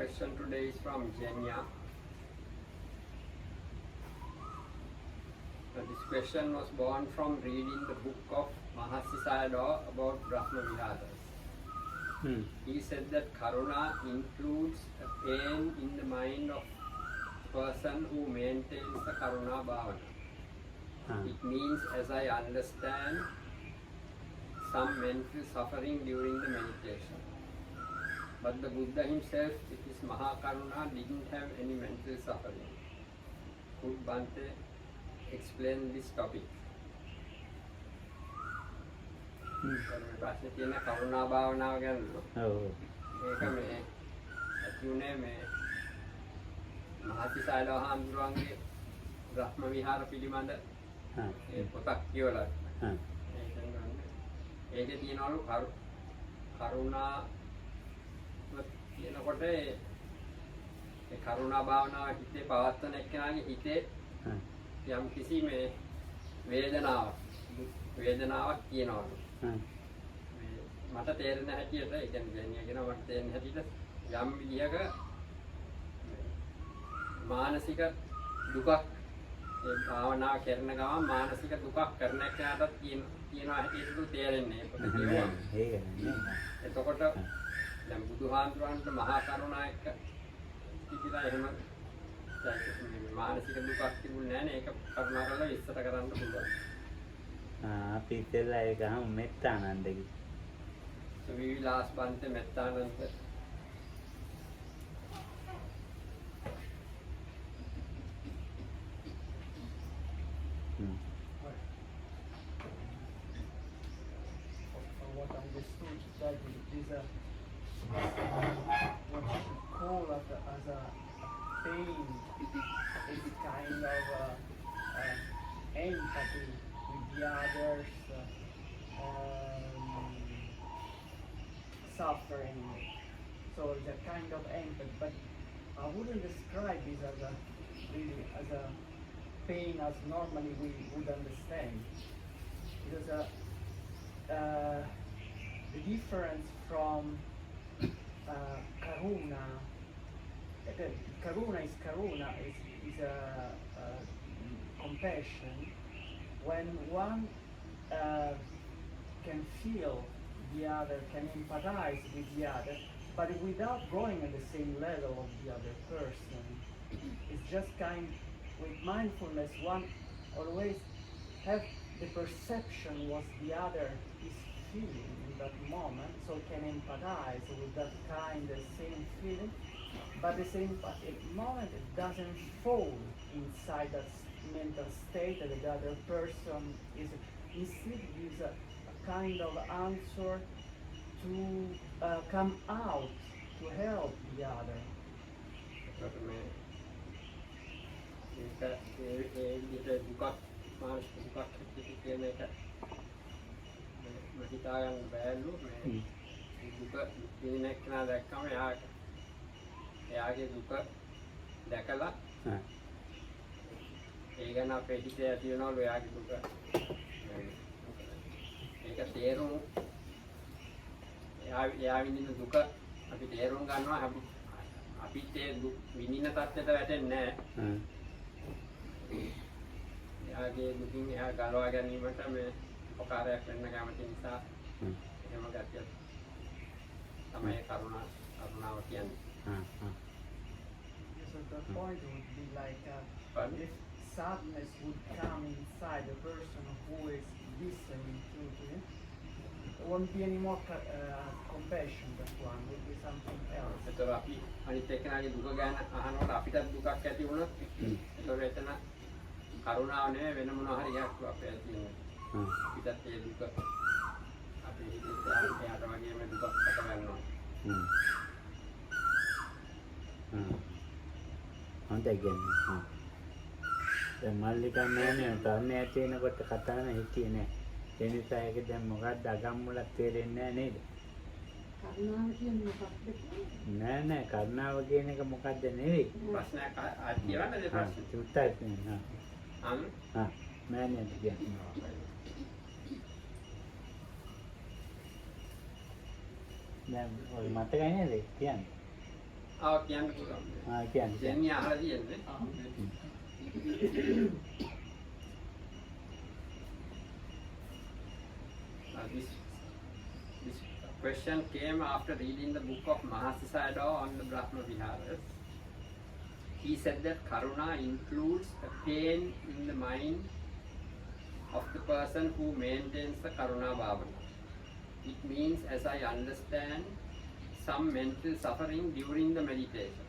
question today is from Jenya. This question was born from reading the book of Mahasi Sayadaw about Brahma Viharas. He said that Karuna includes a pain in the mind of person who maintains the Karuna Bhavana. It means, as I understand, some mental suffering during the meditation. But the Buddha himself, with his Mahakaruna, didn't have any mental suffering. Could Bhante explain this topic? ප්‍රශ්නේ තියෙන කරුණා භාවනාව ගැන. ඔව්. ඒක මේ ඇතුනේ මේ මහසි සායලව හාමුදුරුවන්ගේ බ්‍රහ්ම විහාර පිළිබඳ ඒ පොතක් කියවලා. ඒකේ තියෙනවලු කරුණා කියනකොට ඒ කරුණා භාවනාව හිතේ පවත්වන එක්කෙනාගේ හිතේ යම් කිසි මේ වේදනාවක් කියනවලු. මට තේරෙන හැටියට ඒ කියන්නේ දෙන්නේ මට තේරෙන හැටියට යම් විදියක මානසික දුකක් ඒ භාවනාව කරන ගමන් මානසික දුකක් කරන කෙනාටත් කියනවා හැටියට තේරෙන්නේ පොත කියනවා. එතකොට දැන් බුදුහාමුදුරන්ට මහා කරුණා එක්ක කිසිලා එහෙම මානසික දුකක් තිබුණේ නැහැ නේ. ඒක කරුණා කරලා විස්තර කරන්න පුළුවන්. අපි ඉතලා ඒක හම් මෙත්තානන්දගේ. So we will ask Bhante Mettananda. From what I understood, that it is what you call as a pain, is kind of empathy with the others, suffering. So it's a kind of empathy, but I wouldn't describe this as a pain as normally we would understand, because the difference from karuna. Karuna is compassion. When one can feel the other, can empathize with the other, but without going at the same level of the other person. It's just with mindfulness, one always have the perception what the other is feeling in that moment, so can empathize with that the same feeling, but the same moment it doesn't fall inside that mental state that the other person is. Instead gives a kind of answer to come out to help the other. එයාගේ දුක දැකලා ඒ ගැන අපේ හිතේ ඇති වෙනවලු එයාගේ දුක. ඒක තේරුම් එයා විඳින දුක අපි තේරුම් ගන්නවා. අපිත් ඒ දුක් විඳින තත්ත්වයට වැටෙන්නේ නැහැ. එයාගේ දුකින් එයා ගලවා ගැනීමට මේ උපකාරයක් වෙන්න කැමති නිසා එහෙම ගැටියක් තමයි කරුණාව කියන්නේ. So the point would be like if sadness would come inside the person who is listening to it, there won't be any more compassion. That one would be something else. ඒතර අපි අනිත් එක්කෙනාගේ දුක ගැන අහනකොට අපිට දුකක් ඇති වුණොත් ඒතර එතන කරුණාව නෙවෙයි වෙන මොනවා හරි එකක් අපේ ඇති වෙනවා. අපිටත් ඒ දුක අපි එයාට වගේම දුකක් හට ගන්නවා. හොඳයි කියන්නේ. දැන් මල්ලිකා නෑනේ තරණේ ඇති වෙනකොට කතා කරන හිටියේ නෑ. ඒ නිසා ඒක දැන් මොකක්ද අගම්මුලක් තේරෙන්නේ නෑ නේද? කරුණාව කියන්නේ මොකක්ද? නෑ කරුණාව කියන එක මොකක්ද නෙවෙයි. ප්‍රශ්නයක් කියවන්නද ප්‍රශ්න? උත්තරයක් නෑ. මෑණියන්ට කියන්නේ. දැන් ඔය මතකයි නේද කියන්නේ? කියන්න පුළුවන්. කියන්නේ ජෙනි අහලා තියෙන්නේ. This question came after reading the book of Mahasi Sayadaw on the Brahma Viharas. He said that karuna includes a pain in the mind of the person who maintains the karuna bhavana. It means, as I understand, some mental suffering during the meditation.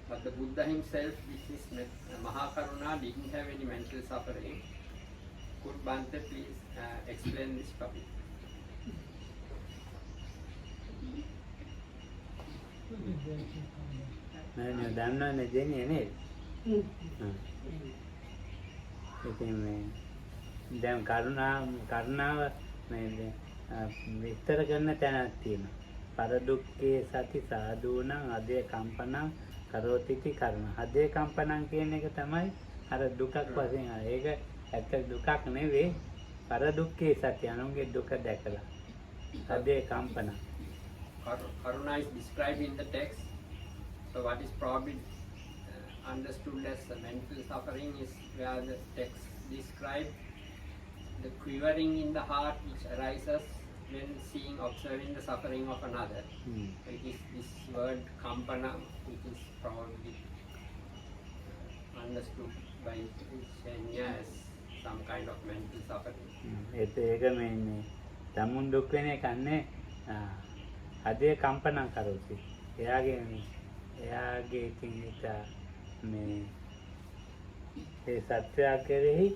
But the Buddha himself, with his Mahakaruna, didn't have any mental suffering. Could Bhante please explain this topic? නෑ දන්නවනේ දෙන්නේ නේද? ඉතින් මේ දැන් කරුණාව මේ විස්තර කරන තැනක් තියෙනවා. පරදුක්ඛේ සති සාධූණං අදේ කම්පනං කරෝතිති කරුණ. අදේ කම්පනං කියන එක තමයි අර දුකක් වශයෙන්. ඒක ඇත්ත දුකක් නෙවෙයි. පරදුක්ඛේ සති අනුන්ගේ දුක දැකලා. අදේ කම්පනං. Karuna is described in the text. So what is probably understood as mental suffering is where the text describes the quivering in the heart which arises when observing the suffering of another. It is this word kampana which is probably understood by Shenya as some kind of mental suffering. ඒක මේ තමුන් දුක් වෙන එකන්නේ අදේ කම්පනං කරෝති. එයාගේ ඉතින් ඒක මේ ඒ සත්‍යය කෙරෙහි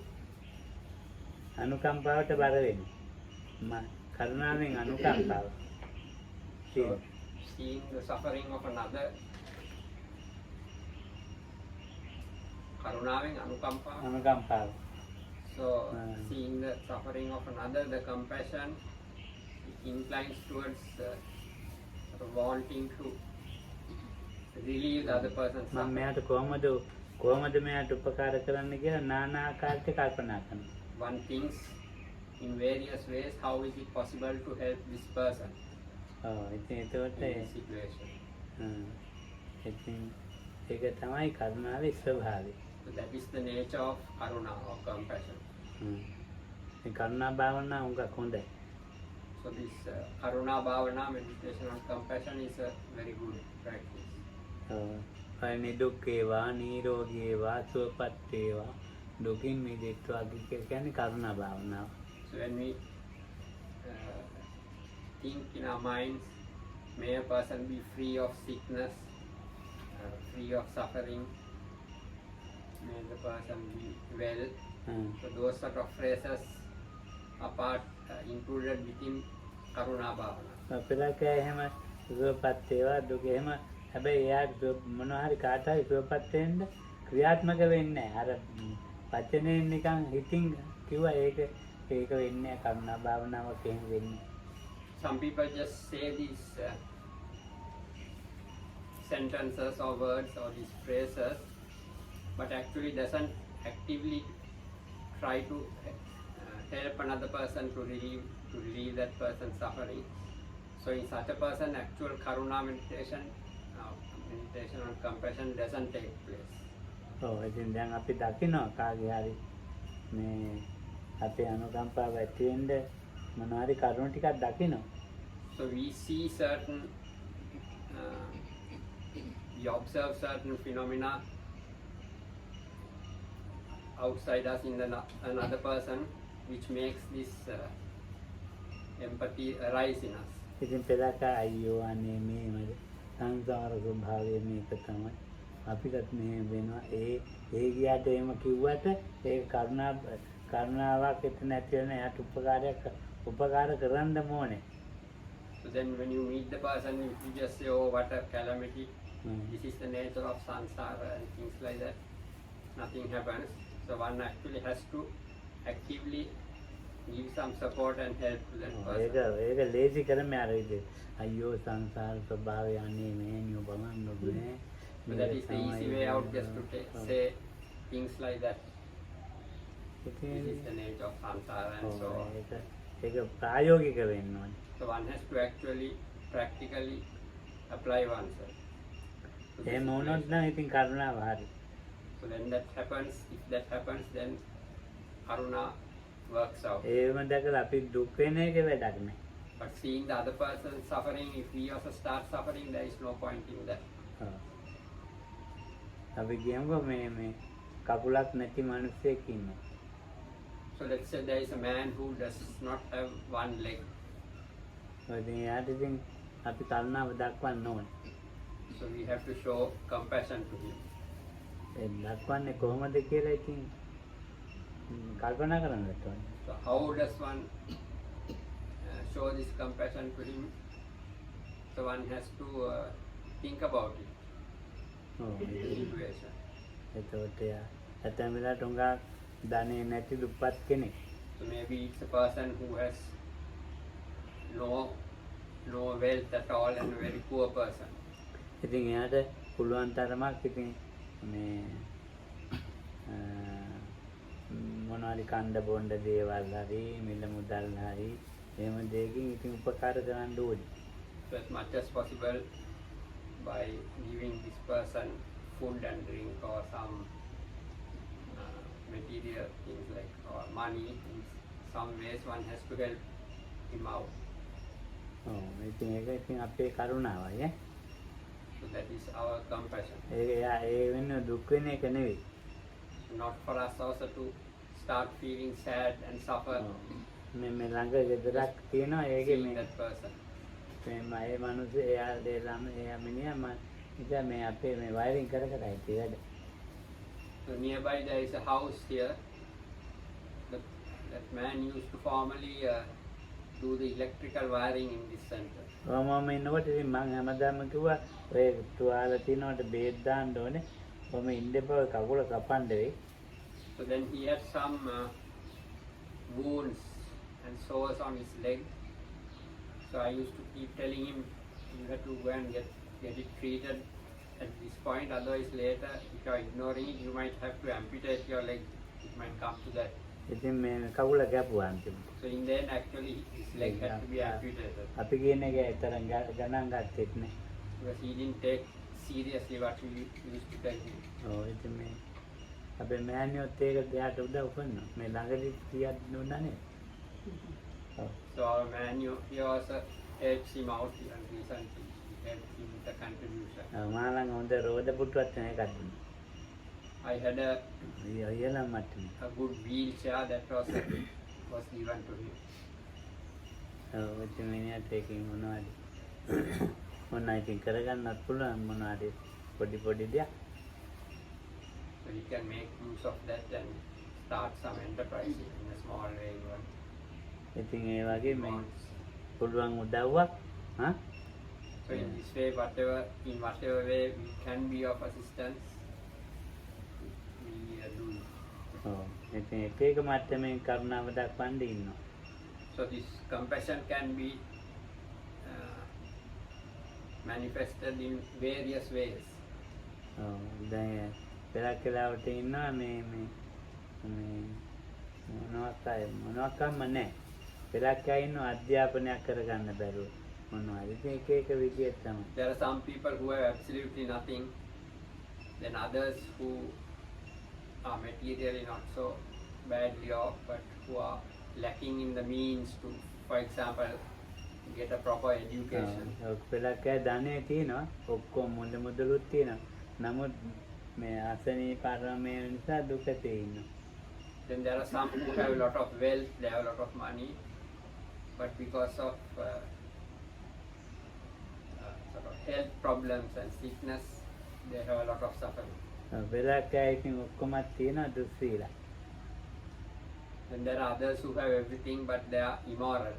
අනුකම්පාවට බර වෙන්නේ. කරුණාවෙන් අනුකම්පාව. So, seeing the suffering of another, karunaven anukampawa. So, seeing the suffering of another, the compassion inclines towards wanting to relieve the other person's suffering. මෙයාට කොහොමද මෙයාට උපකාර කරන්න කියලා নানা ආකාරයට කල්පනා කරනවා. One thinks in various ways how is it possible to help this person. ඉතින් in this situation. ඉතින් ඒක තමයි කරුණාවේ ස්වභාවය. So that is the nature of karuna or compassion. මේ කරුණා භාවනාව උඟක් හොඳයි. So this karuna bhavana, meditation on compassion, is a very good practice. නිදුක් වේවා නිරෝගී වේවා සුවපත් වේවා දුකින් මිදෙත්වා කියන්නේ කරුණා භාවනාව. So when we think in our minds, may a person be free of sickness, free of suffering, may the person be well. So those sort of phrases are part included within karuna bhavana. අපිට එහෙම සුවපත් වේවා දුක එහෙම හැබැයි එයාට මොනවා හරි කාට හරි සුවපත් වෙන්න ක්‍රියාත්මක වෙන්නේ නැහැ. අර වචනේ නිකන් හිතින් කිව්වා ඒක වෙන්නේ කරුණා භාවනාවක් එහෙම වෙන්නේ. Some people just say these sentences or words or these phrases, but actually doesn't actively try to help another person to relieve that person's suffering. So in such a person, actual karuna meditation on compassion doesn't take place. ඉතින් දැන් අපි දකිනවා කාගේ හරි මේ අපේ අනුකම්පාව ඇති වෙන්න මොනවා හරි කරුණු ටිකක් දකිනවා. So we see certain we observe certain phenomena outside us in another person which makes this empathy arise in us. ඉතින් පෙරක අයියෝ අනේ මේ සංසාර ස්වභාවය මේක තමයි අපිටත් මේ වෙනවා. ඒ ගියාට එහෙම කිව්වට ඒ කරුණාවක් එතන නැති වෙන යට උපකාර කරන්න ඕනේ. So then when you meet the person, you just say, oh, what a calamity, this is the nature of samsara and things like that. Nothing happens. So one actually has to actively give some support and help to that person. ඒක ලේසි කරන්නේ අර විදිහට. අයියෝ සංසාර ස්වභාවය අනේ මේනියෝ බලන්න ඕනේ. But that is the easy way out, just to say things like that. This is the nature of samsara and so on. ඒක ප්‍රායෝගික වෙන්න ඕනේ. So one has to actually practically apply oneself. to the එහෙම වුණොත් situation. නම් ඉතින් කරුණාව හරි. So when that happens, if that happens, then karuna works out. ඒවම දැකලා අපි දුක් වෙන එක වැඩක් නෑ. But seeing the other person suffering, if we also start suffering, there is no point in that. ඔව්. අපි කියමුකෝ මේ කකුලක් නැති මිනිහෙක් ඉන්නවා. So let's say there is a man who does not have one leg. ඉතින් එයාට ඉතින් අපි කරුණාව දක්වන්න ඕනේ. So we have to show compassion to him. ඒ දක්වන්නේ කොහොමද කියලා ඉතින් කල්පනා කරන්නට ඕනේ. So how does one show this compassion to him? So one has to think about it. ඔව්. The situation. එතකොට එයා ඇතැම් වෙලාවට උඟා ධනෙ නැති දුප්පත් කෙනෙක්. So maybe it's a person who has no wealth at all and a very poor person. ඉතින් එයාට පුළුවන් තරමක් ඉතින් මේ මොනවාරි කණ්ඩ බොණ්ඩ දේවල් හරි මිල මුදල් හරි එහෙම දෙයකින් ඉතින් උපකාර කරන්න ඕනේ. So as much as possible by giving this person food and drink or some material things like or money, in some ways one has to help him out. ඔව් ඉතින් ඒක ඉතින් අපේ කරුණාවයි ඈ. So that is our compassion. ඒක එයා ඒ වෙන්නේ දුක් වෙන එක නෙවෙයි. Not for us also to start feeling sad and suffer මේ ළඟ ගෙදරක් තියෙනවා ඒකේ seeing මේ that person. මේ මිනිස්සු එයා එයා මිනිහා ඉතින් මේ අපේ මේ වයරින් කර කර හිටියේ වැඩ. So nearby there is a house here. That man used to formerly do the electrical wiring in this center. මම ඉන්නකොට ඉතින් මං හැමදාම කිව්වා ඔය තුවාල තියනකොට බේත් දාන්න ඕනේ. මම ඉඳපුව කකුල කපන්න වෙයි. So then he had some wounds and sores on his leg. So I used to keep telling him, you have to go and get it treated at this point. Otherwise later, if you are ignoring it, you might have to amputate your leg. It might come to that. ඉතින් මේ කකුල කැපුවා අන්තිමට. So in the end, actually, his leg had to be amputated. අපි කියන එක ඇතරම් ගණන් ගත්තෙත් නෑ. Because he didn't take seriously what we used to tell him. ඔව් ඉතින් මේ අපේ මෑණියොත් ඒක දෙයට උදව් කරනවා. මේ ළඟදී කියක් දුන්නා නේද? ඔව්. So our man, he also helps him out and recently he helped him with the contribution. මා ළඟ හොඳ රෝද පුටුවක් තියෙන එකක් දුන්නා. I had ඊයලා මට. a good wheelchair that was given to him. ඔව් ඉතින් මිනිහට ඒකෙන් මොනවද? මොනවා ඉතින් කරගන්නත් පුළුවන් මොනවාරි පොඩි දෙයක්. So he can make use of that and start some enterprise in a small way even. ඉතින් ඒ වගේ මේ Bonds. පුළුවන් උදව්වක් හා So in this way, in whatever way we can be of assistance, we do it. ඔව් ඉතින් එක එක මට්ටමින් කරුණාව දක්වන්න ඉන්නවා. So this compassion can be manifested in various ways. ඔව් දැන් පෙරක් වෙලාවට ඉන්නවා මේ මොනවාක්ම නැහැ. පෙරක් අය ඉන්නවා අධ්‍යාපනයක් කරගන්න බැරුව මොනවද ඉතින් එක එක විදියට තමයි. There are some people who have absolutely nothing, then others who are materially not so badly off, but who are lacking in the means to, for example, get a proper education. පෙරක් අය ධනෙ තියෙනවා ඔක්කොම මුදලුත් තියෙනවා. නමුත් මේ අසනීප ආරම්භය නිසා දුකේ ඉන්නවා. Then there are some who have a lot of wealth, they have a lot of money, but because of sort of health problems and sickness, they have a lot of suffering. පෙරක් අය ඉතින් ඔක්කොමත් තියෙනවා දුස්සීලා. Then there are others who have everything, but they are immoral.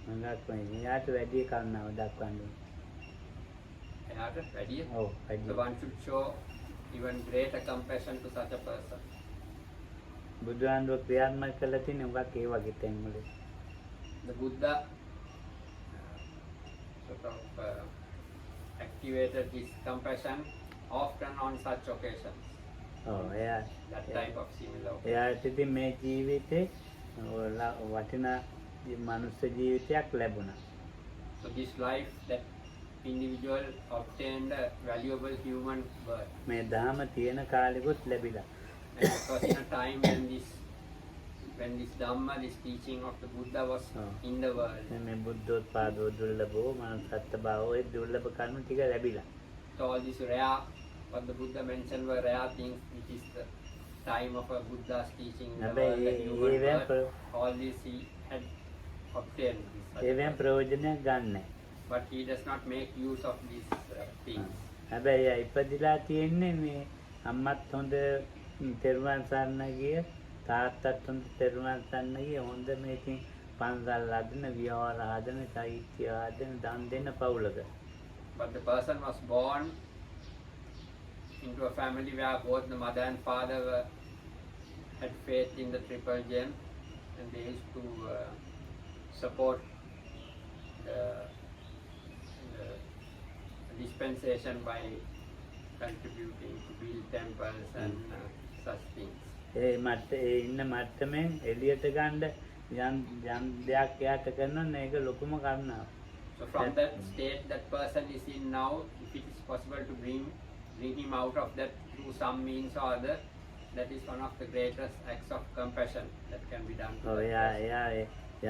මඟක් වෙන්නේ. යාට වැඩි කරුණාව දක්වන්න ඕනේ. ඔව් වැඩි. So one should show even greater compassion to such a person. බුදුහාමුදුරුවෝ ක්‍රියාත්මක කළා තියෙන උගක් ඒ වගේ තැන්වල. The Buddha sort of activated his compassion often on such occasions. ඔව් එයා That type of similar. එයාට ඉතින් මේ ජීවිතේ වටිනා මනුස්ස ජීවිතයක් ලැබුණා. So this life that individual obtained a valuable human birth. මේ දහම තියෙන කාලෙකුත් ලැබිලා. And it was in a time when this Dhamma, this teaching of the Buddha was in the world. මේ බුද්ධෝත්පාදෝ දුර්ලභෝ මනුස්සත්ව භාවෝ ඒ දුර්ලභ කර්ම ටික ලැබිලා. So all these rare, what the Buddha mentioned were rare things, which is the time of a Buddha's teaching in the world, the human birth, all this he had obtained. ඒවෙන් ප්‍රයෝජනයක් ගන්නෑ. But he does not make use of these things. හැබැයි ඉපදිලා තියෙන්නේ මේ අම්මත් හොඳ තෙරුවන් සරණ ගිය තාත්තත් හොඳ තෙරුවන් සරණ ගිය හොඳ මේකින් පන්සල් හදන විහාර හදන චෛත්‍ය හදන දන් දෙන පවුලක. But the person was born into a family where both the mother and father had faith in the triple gem, and they used to support the dispensation by contributing to build temples and such things. ඒ ඉන්න මට්ටමෙන් එළියට ගන්න යම් දෙයක් යාට කරනවා ඒක ලොකුම කරුණාවක්. So from that state that person is in now, if it is possible to bring him out of that through some means or other, that is one of the greatest acts of compassion that can be done. ඔව් එයා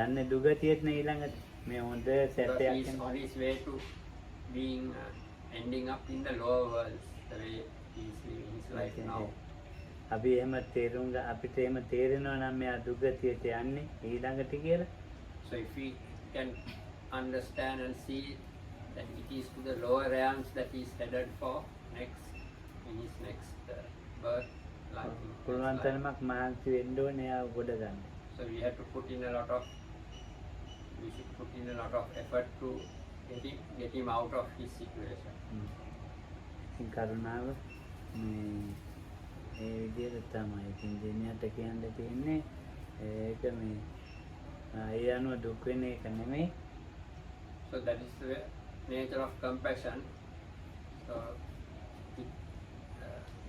යන්නේ දුගතියට නේ ඊළඟට මේ හොඳ සැපයක් he is on his way to being ending up in the lower worlds, the way he is living his life now. අපි එහෙම අපිට එහෙම තේරෙනවා නම් මෙයා දුගතියට යන්නේ ඊළඟට කියලා. So if we can understand and see that it is to the lower realms that he is headed for next in his next birth life. පුළුවන් තරමක් මහන්සි වෙන්න ඕනේ එයා ගොඩ ගන්න. So we should put in a lot of effort to get him out of his situation. ඉතින් කරුණාව මේ විදිහට තමයි ඉතින් දෙනියට කියන්න තියෙන්නේ ඒක මේ ඒ අනුව දුක් වෙන එක නෙමෙයි. So that is the nature of compassion. So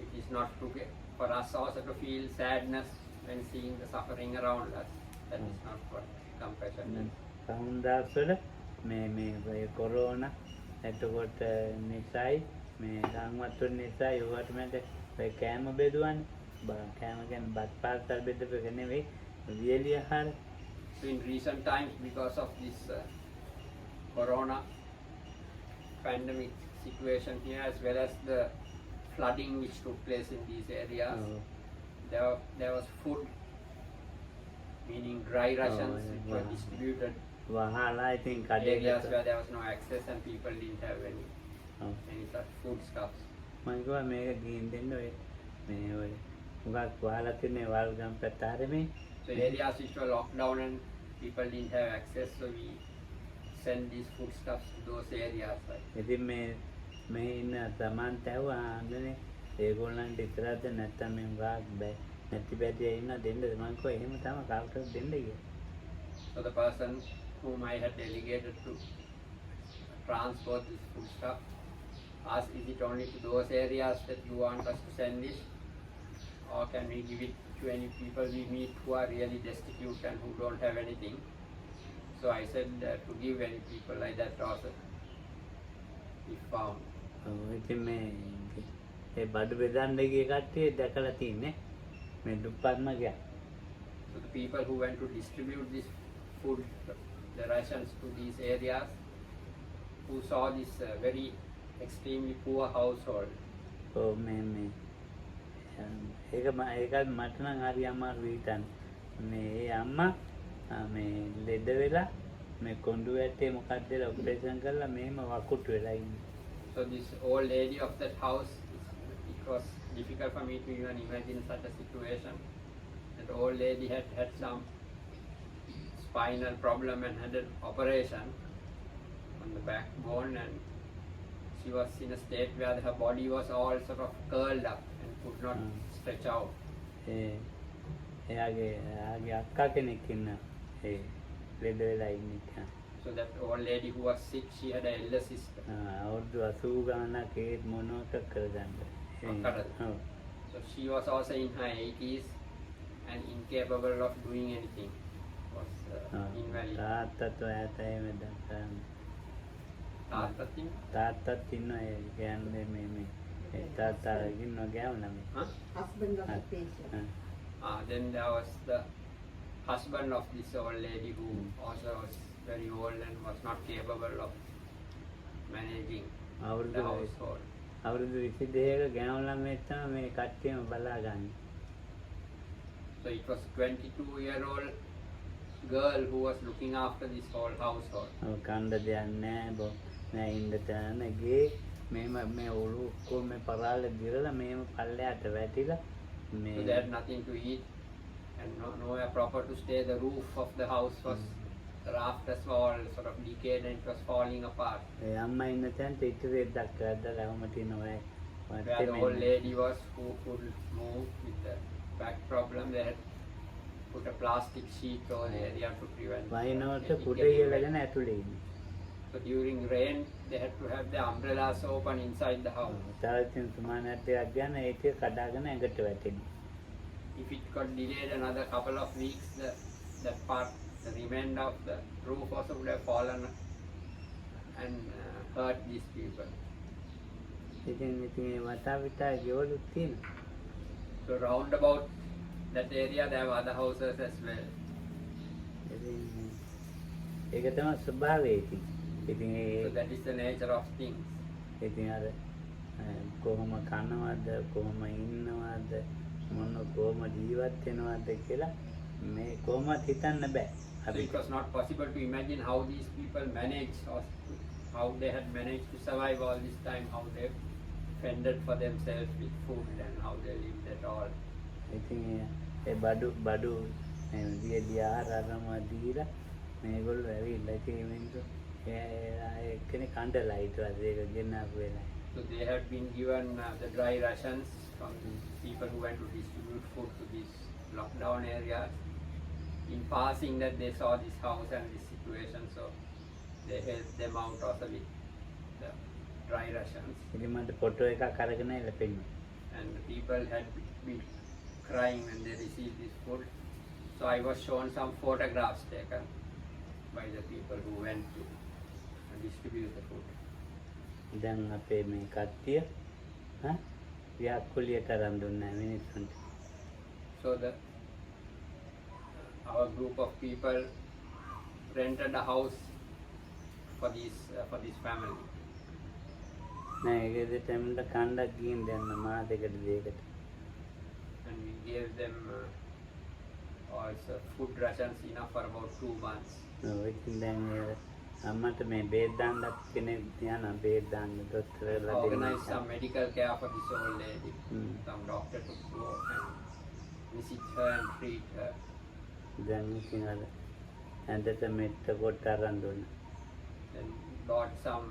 it is not to get, for us also to feel sadness when seeing the suffering around us. That is not what compassion is. සමුදාස්වල මේ corona එතකොට නිසයි මේ ගම්වතුන් නිසයි ඔයාට මට කෑම බෙදුවන්නේ කෑම කියන්නේ බත් පාර්සල් බෙදපෙක නෙවෙයි වියලි ආහාර. So in recent times, because of this corona pandemic situation here, as well as the flooding which took place in these areas, there was food, meaning dry rations, which were distributed වහලා ඉතින් in කඩේ areas where there was no access and people didn't have any such food stuffs. මම කිව්වා මේක ගිහින් දෙන්න ඔය මේ ඔය උගක් වහලා තියෙන වල්ගම් පැත්ත ආරෙමේ. So areas which were locked down and people didn't have access, so we send these foodstuffs to those areas. Right? ඉතින් මේ ඉන්න සමාන්ත ඇහුවා ආන්දනේ ඒගොල්ලන්ට විතරද නැත්නම් මේ උගක් බෑ නැති බැදී ඉන්න දෙන්නද මම කිව්වා එහෙම තමයි කාටවත් දෙන්න කියලා. So the person whom I had delegated to transport this foodstuff asked, is it only to those areas that you want us to send it, or can we give it to any people we meet who are really destitute and who don't have anything? So I said to give any people like that also, if found. ඉතින් මේ ඒ බඩු බෙදන්න ගිය කට්ටිය දැකලා තින්නේ මේ දුප්පත්ම ගියා. So the people who went to distribute this food, the rations to these areas, who saw this very extremely poor household. ඔව් මේ ඒකත් මට නම් හරි අමාරුයි හිතන්න. මේ අම්මා මේ ලෙඩ වෙලා මේ කොණ්ඩු වැටේ මොකක්ද ඔපරේෂන් කරලා මෙහෙම වකුට් වෙලා ඉන්නේ. So this old lady of that house, it was difficult for me to even imagine such a situation. That old lady had some spinal problem and had an operation on the backbone, and she was in a state where her body was all sort of curled up and could not stretch out. එයාගේ අක්කා කෙනෙක් ඉන්න ඒ ලෙඩ වෙලා ඉන්නේ. So that old lady who was sick, she had an elder sister. අවුරුදු 80 ගානක් ඒත් මොනවද කරගන්න. So she was also in her 80s and incapable of doing anything. Was invalid. තාත්තත් ඉන්න. තාත්තත් ඉන්නවා ඒ කියන්නේ මේ තාත්තා ඉන්නවා ගෑවුනා මේ. Husband of the patient. Then there was the husband of this old lady who also was very old and was not capable of managing අවුරුදු the household. අවුරුදු 22ක ගෑනු ළමයෙක් තමයි මේ කට්ටියම බලාගන්නේ. So it was 22-year-old girl who was looking after this whole household. ඔව් කණ්ඩ දෙයක් නැහැ නෑ ඉන්න තැන ගේ මේ ඔලු කො මේ පරාල දිරලා මේම පල්ලයට වැටිලා So මේ they had nothing to eat and nowhere proper to stay. The roof of the house was, the rafters were all sort of decayed and it was falling apart. ඒ අම්මා ඉන්න තැනට ඉතිරෙද්දක් ඇද්දලා වම තිනවා Where the old lady was who could move with the back problem, they had put a plastic sheet over the area to prevent වහිනවට anything කුඩ getting ඉයලගෙන wet. ඇතුලේ ඉන්නේ. So during rain, they had to have the umbrellas open inside the house. තාත්තින් සමානයක් දෙයක් ගන්න ඒ ටික කඩාගෙන ඇඟට වැටෙනවා. If it got delayed another couple of weeks, that part, the remainder of the roof also would have fallen and hurt these people. ඉතින් මේ වටා විතර ගෙවලුත් තියෙනවා. So round about that area, there were other houses as well. ඉතින් ඒක තමයි ස්වභාවය ඉතින්. ඉතින් So that is the nature of things. ඉතින් අර කොහොම කනවද කොහොම ඉන්නවද මොන කොහොම ජීවත් වෙනවද කියලා මේ කොහොමත් හිතන්න බෑ. So it was not possible to imagine how these people managed or how they had managed to survive all this time, how they fended for themselves with food and how they lived at all. ඉතින් ඒ බඩු වියදී ආහාරම දීලා මේගොල්ලෝ ඇවිල්ලා ඉතින් මිනිස්සු කෙනෙක් කණ්ඩලා හිටවද ඒක ගෙන්නපු වෙලාව. So they had been given the dry rations from people who went to distribute food to these lockdown areas. In passing that they saw this house and this situation, so they helped them out also with the dry rations. ඉතින් මට photo එකක් අරගෙන ඉල්ල පෙන්නු. And the people had been crying when they received this food. So I was shown some photographs taken by the people who went to distribute the food. දැන් අපේ මේ කට්ටිය ව්‍යාකුලියට අරන් දුන්නා මිනිස්සුන්ට. So our group of people rented a house for this family. නෑ ඒක දෙතෙන්ට කණ්ඩක් ගිහින් දැන් මාසෙකට දෙකකට. And we gave them also food rations enough for about 2 months. ඔව් ඉතින් දැන් අම්මට මේ බේත් දාන්නත් කෙනෙක් තියනවා බේත් දාන්න දොස්තරලා Organized some medical care for this old lady. Some doctor to go and visit her and treat her. දැන් ඉතින් අර ඇඳට මෙට්ට කොට අරන් දුන්නා. Then bought some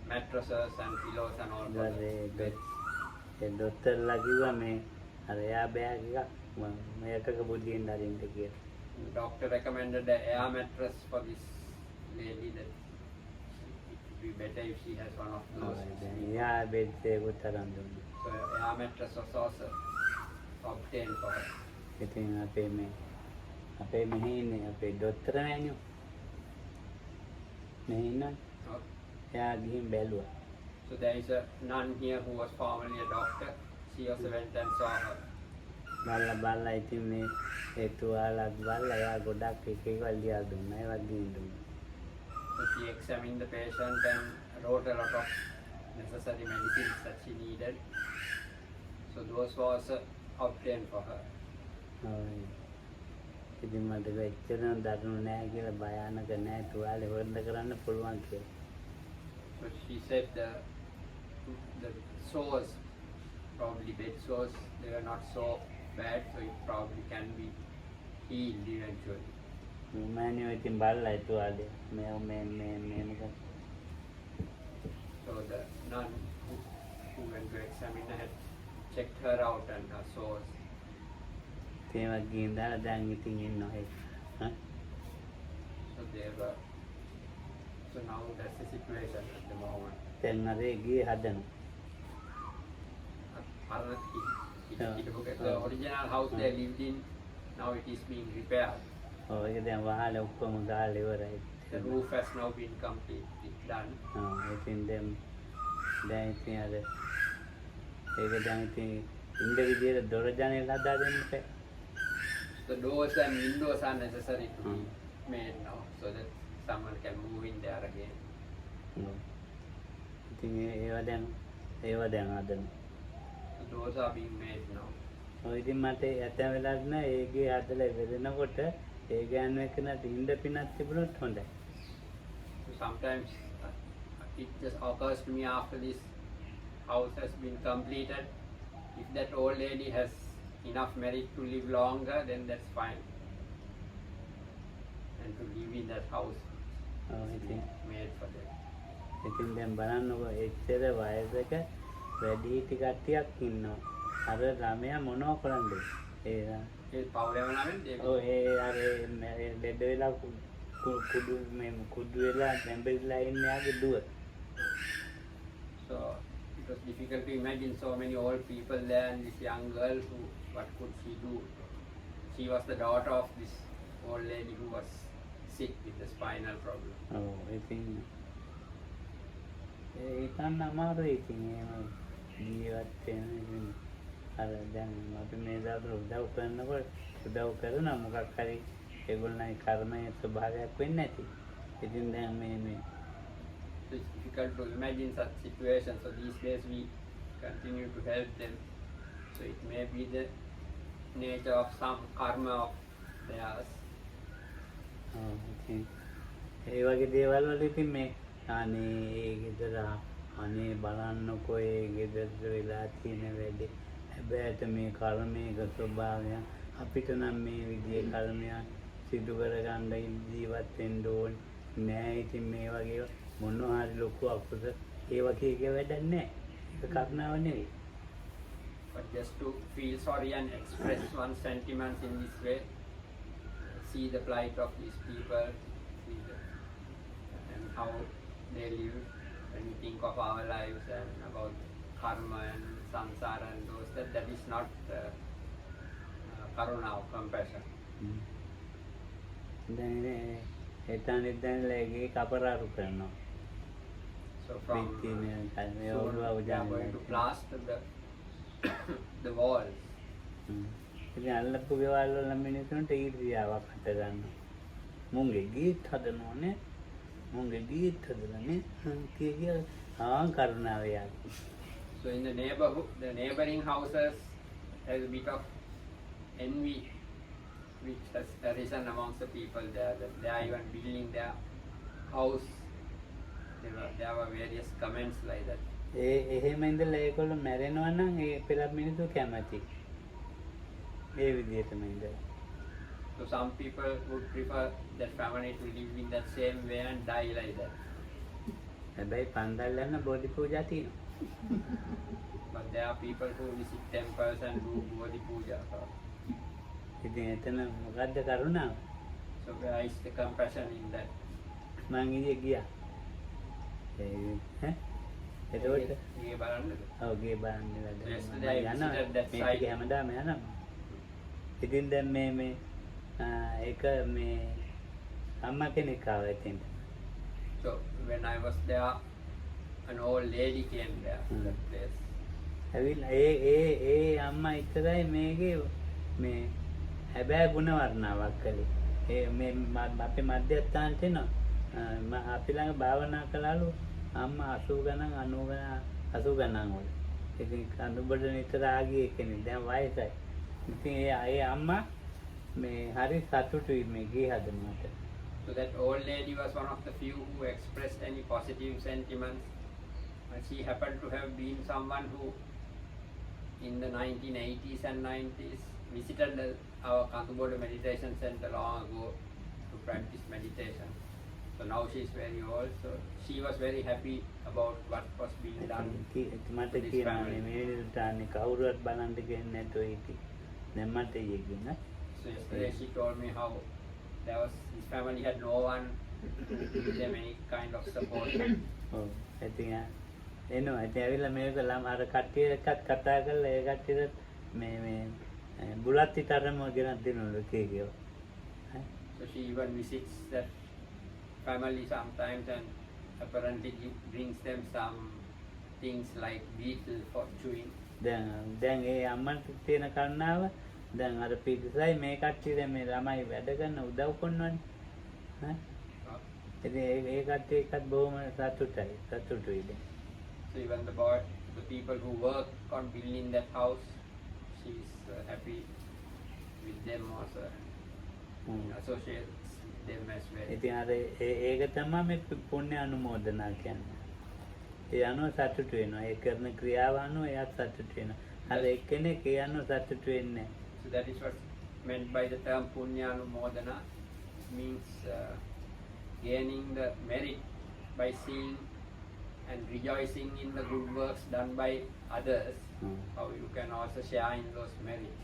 mattresses and pillows and all for the beds. ඒ දොස්තරලා කිව්වා මේ අර එයා බෑග් එකක් මේකක බුද්ධියෙන් අරින්න කියලා. The doctor recommended an air mattress for this lady that it would be better if she has one of those. එයා බෙඩ් එකක් අරන් දුන්නා. So air mattress was also obtained for her. ඉතින් අපේ මෙහි ඉන්නේ අපේ දොස්තර නෑනියෝ. මෙහි ඉන්න Oh, එයා ගිහින් බැලුවා. So there is a nun here who was formerly a doctor. She also went and saw her. බලලා ඉතින් මේ ඒ තුවාලත් බලලා එයා ගොඩක් එක එක ලියා දුන්නා. ඒවත් ගිහින් දුන්නා. So she examined the patient and wrote a lot of necessary medicines that she needed. So those were also obtained for her. ඔව්. ඉතින් මට වෙච්චන දරුණු නෑ කියලා භයානක නෑ තුවාලේ හොඳ කරන්න පුළුවන් කියලා. So she said the sores, probably bed sores, they were not so bad, so it probably can be healed eventually. මෑනියෝ ඉතින් බලලා ඒ තුවාලේ මේ මොකද So the nun who went to examine her had checked her out and her sores. තේමක් ගිහින් දාලා දැන් ඉතින් ඉන්නවා ඒක. So they were. So now that's the situation at the moment. දැන් අර ගියේ හදනවා. The original house they lived in, now it is being repaired. ඔව් ඒක දැන් වහලා ඔක්කොම ගාලා ඉවරයි. The roof has now been completely done. ඉතින් දැන් ඉතින් අර ඒක දැන් ඉතින් ඉන්න විදියට දොර ජනෙල් හදා දෙන්න බෑ. The doors and windows are necessary to be made now so that someone can move in there again. ඉතින් ඒවා දැන් හදන. The doors are being made now. ඔය ඉතින් මට ඇතැම් වෙලාවට නෑ ඒකේ හදලා වෙදෙනකොට ඒ ගෑනු එක්කනට ඉන්න පිනක් තිබුණොත් හොඳයි. So sometimes it just occurs to me after this house has been completed, if that old lady has enough merit to live longer, then that's fine. And to live in that house made for them. ඉතින් දැන් බලන්නකො එච්චර වයසක වැඩිහිටි කට්ටියක් ඉන්නවා. අර ළමයා මොනව කරන්නද? ඒ පවුලේම ළමෙන් ඔව් ඒ අර ලෙඩ වෙලා කුඩු වෙලා තැඹිලා ඉන්නේ ආගේ දුව. So it was difficult to imagine so many old people there and this young girl who, what could she do? She was the daughter of this old lady who was sick with the spinal problem. ඔව් ඉතින් ඒකන්න අමාරුයි ඉතින් එහෙම ජීවත් වෙන ඉතින් අර දැන් අපි මේ දාතර උදව් කරනකොට උදව් කරන මොකක් හරි ඒගොල්ලන්ගේ කර්මයේ ස්වභාවයක් වෙන්නේ නැති. ඉතින් දැන් මේ It's difficult to imagine such situations. So these days we continue to help them. So it may be the nature of some karma of theirs. ඒ වගේ දේවල් වල ඉතින් මේ අනේ ඒ ගෙදර අනේ බලන්නකෝ ඒ ගෙදර වෙලා තියෙන වැඩේ. හැබැයි මේ කර්මයක ස්වභාවය අපිට නම් මේ විදිහේ කර්මයක් සිදු කරගන්න ජීවත් වෙන්න ඕනේ නෑ. ඉතින් මේ වගේ මොනවා හරි ලොකු අකුසල ඒ වගේ එක වැඩක් නෑ. ඒක කර්ණාව නෙවෙයි. But just to feel sorry and express one's sentiments in this way, see the plight of these people, and how they live, when we think of our lives and about karma and samsara and those, that is not karuna or compassion. දැන් එතන ඉඳන්ලගේ කපරාරු කරනවා. So from soon they are going to plaster the walls. ඉතින් අල්ලපු ගෙවල් වල මිනිස්සුන්ට ඊර්ෂ්‍යාවක් හට ගන්නවා. මුංගේ ගීත් හදනෝනේ. මුංගේ ගීත් හදලානේ කිය කරුණාව යාකි. So in the neighborhood, the neighboring houses, has a bit of envy which has arisen amongst the people there, that they are even building their house. There were various comments like that. එහෙම ඉඳලා ඒගොල්ලෝ මැරෙනවා නම් ඒ පෙළක් මිනිස්සු කැමති. ඒ විදිහටම ඉඳලා. So some people would prefer that family to live in that same way and die like that. හැබැයි පන්දල් යන බෝධි පූජා තියෙනවා. But there are people who visit temples and do bodhi puja. ඉතින් එතන මොකද්ද කරුණාව? So where is the compassion in that? මං ඉතින් ගියා. එතකොට ගේ බලන්නද? ඔව් ගේ බලන්න Yesterday I visited that site. මේක හැමදාම යනවා. ඉතින් දැන් මේ ඒක මේ අම්මා කෙනෙක් ආවා එතෙන්ට. So when I was there, an old lady came there to that place. ඇවිල්ලා ඒ අම්මා ඉතරයි මේකේ මේ හැබැයි ගුණ වර්ණාවක් කළේ. ඒ මේ අපේ මධ්‍යස්ථානට එනවා. අපි ළඟ භාවනා කළාලු අම්මා 80 ගණන් 90 ගණන් වල. ඉතින් කඳුබඩ නිතර ආගියේ කෙනෙක්. දැන් වයසයි. ඉතින් ඒ අම්මා මේ හරි සතුටුයි මේ ගේ හදනවට. So that old lady was one of the few who expressed any positive sentiments. And she happened to have been someone who in the 1980s and 90s visited our Kandubodu meditation center long ago to practice meditation. So now she is very old, so she was very happy about what was being done. මට කියනවා මේ විදිහට කවුරුවත් බලන්න ගියේ නැතෝ ඉති. දැන් මට යෙගෙන. So yesterday she told me how his family had no one to give them any kind of support. ඔව් ඉතින් එනවා ඉතින් ඇවිල්ලා මේක අර කට්ටිය එක්කත් කතා කරලා ඒ කට්ටියට මේ බුලත් තරම ගෙනත් දෙනවලු කේකේව. So she even visits that family sometimes, and apparently brings them some things like beetle for chewing. දැන් ඒ අම්මන්ට තියෙන කරුණාව දැන් අර පිටිසයි මේ කට්ටිය දැන් මේ ළමයි වැඩ කරන උදව් කරනවනේ ඈ ඉතින් ඒ කට්ටිය එකත් බොහොම සතුටුයි දැන්. So even the people who work on building that house, she's happy with them also, associates them as well. ඉතින් අර ඒක තමයි මේ පුණ්‍ය අනුමෝදනා කියන්නේ. ඒ අනුව සතුටු වෙනවා. ඒ කරන ක්‍රියාව අනුව එයාත් සතුටු වෙනවා. අර එක්කෙනෙක් ඒ අනුව සතුටු වෙන්නේ නැහැ. So that is what's meant by the term punya-anumodana. Means gaining the merit by seeing and rejoicing in the good works done by others. How you can also share in those merits.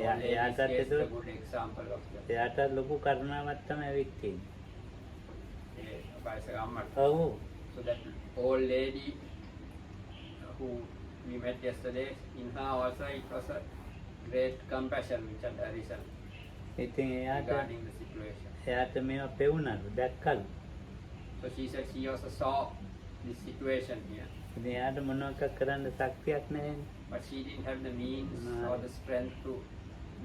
එයාටත් is a good example of that. එයාට ලොකු කරුණාවක් තමයි ඇවිත් තියෙන්නේ. ඔව්. So that old lady who we met yesterday, in her also it was a great compassion which had arisen ඉතින් regarding the situation. එයාට මේවා පෙවුනලු දැක්කලු. So she said she also saw this situation here. ඉතින් එයාට මොනවාක් කරන්න ශක්තියක් නැහැනේ. But she didn't have the means or the strength to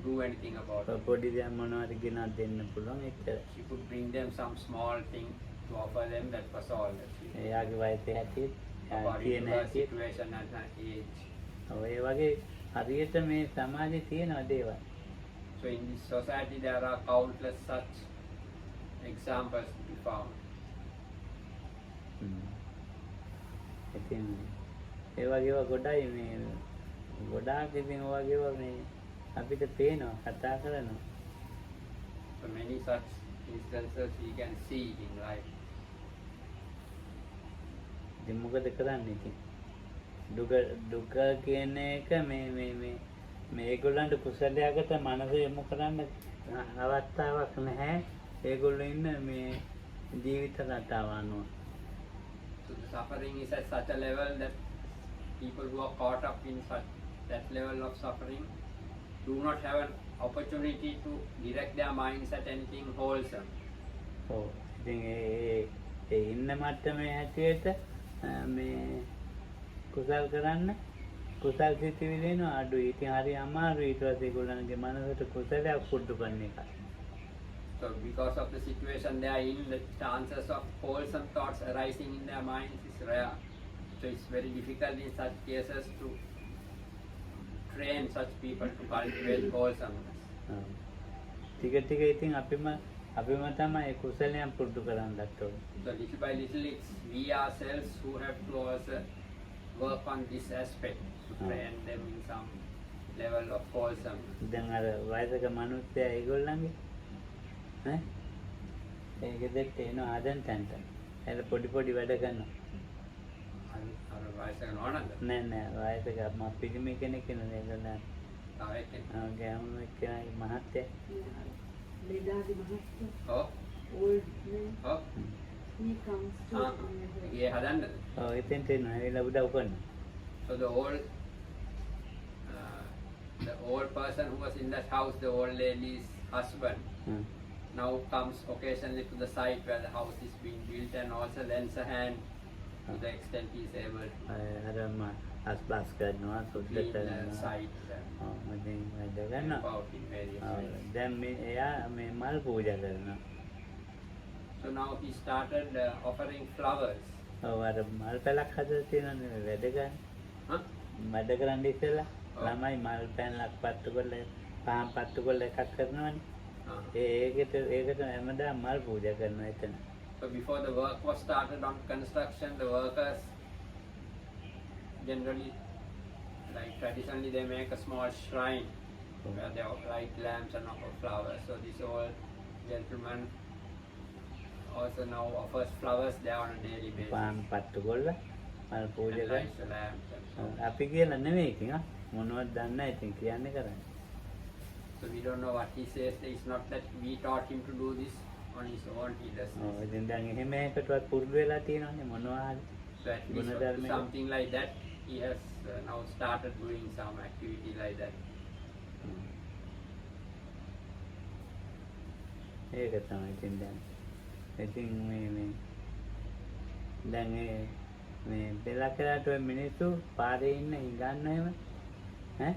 do anything about it. පොඩි දෙයක් මොනවද ගෙනත් දෙන්න පුළුවන් එච්චර. She could bring them some small thing to offer them, that was all that she did. එයාගේ වයස හැටියට According to her situation and her age. ඔය වගේ හරියට මේ සමාජයේ තියෙනවා දේවල්. So in this society there are countless such examples to be found. ඉතින් ඒ වගේව ගොඩයි මේ ගොඩාක් ඉතින් ඔය වගේව මේ අපිට පේනවා කතා කරනවා. So many such instances we can see in life. ඉතින් මොකද කරන්නේ ඉතින් දුක කියන එක මේ මේගොල්ලන්ට කුසලයකට මනස යොමු කරන්න අවස්ථාවක් නැහැ. ඒගොල්ලෝ ඉන්න මේ ජීවිත කතාව අනුව. So the suffering is at such a level that people who are caught up in such that level of suffering do not have an opportunity to direct their minds at anything wholesome. ඔව්. ඉතින් ඒ ඉන්න මට්ටමේ හැටියට මේ කුසල් කරන්න කුසල් සිතිවිලි එනවා අඩුයි. ඉතින් හරි අමාරුයි ඊට පස්සේ ඒගොල්ලන්ගේ මනසට කුසලයක් පුරුදු කරන එක. So because of the situation they are in, the chances of wholesome thoughts arising in their minds is rare. So it's very difficult in such cases to train such people to cultivate wholesomeness. ටික ටික ඉතින් අපිම තමයි කුසලයන් පුරුදු කරන්නත් ඕනේ. So little by little it's we ourselves who have to also work on this aspect to train them in some level of wholesomeness. දැන් අර වයසක මිනිස්සයා ඒගොල්ලන්ගේ ඈ ඒක දෙත් එනවා ආදන්තන්ට. එල පොඩි වැඩ කරනවා. අර වයසක නෝනද? නෑ වයසක මම පිළිමේ කෙනෙක් නේ ඒගොල්ලන්. තව එක්කෙනෙක්. ගෑමුණු එක්කෙනාගේ මහත්තයා. Ledadi Mahatma, ඔව්. old man, ඔව්. he comes to ඒ හදන්නද? ඔව් එතෙන්ට එනවා. ඒලා උදව් කරනවා. So the old person who was in that house, the old lady's husband, now comes occasionally to the site where the house is being built and also lends a hand to the extent he is able to අර අස්බස් කරනවා සුද්ධ clean the කරනවා. site and මදින් වැඩ help කරනවා. out in various ways. දැන් මේ එයා මේ මල් පූජා කරනවා. So now he started offering flowers. ඔව් අර මල් පැලක් හදලා තියෙනනේ වැඩ ගන්න. Huh? වැඩ කරන්න ඉස්සෙල්ලා ළමයි මල් පැන්ලක් පත්තු කරලා පහන් පත්තු කරලා එකක් කරනවනේ. ඒකට හැමදාම මල් පූජා කරනවා එතන. So before the work was started on construction, the workers generally, like traditionally, they make a small shrine where they light lamps and offer flowers. So this old gentleman also now offers flowers there on a daily basis. පහන් පත්තු කරලා මල් පූජා And කරනවා. lights the lamps and so on. අපි කියලා නෙමෙයි ඉතින් මොනවද දන්නේ නැහැ ඉතින් කියන්නේ කරන්නේ. So we don't know what he says. It's not that we taught him to do this on his own. He does this. ඔව් ඉතින් දැන් එහෙම එකටවත් පුරුදු වෙලා තියෙනවානේ මොනවා හරි. So at least something like that, he has now started doing some activity like that. ඒක තමයි ඉතින් දැන් ඉතින් මේ දැන් මේ බෙලකරට ඔය මිනිස්සු පාරේ ඉන්න හිඟන්න එහෙම ඈ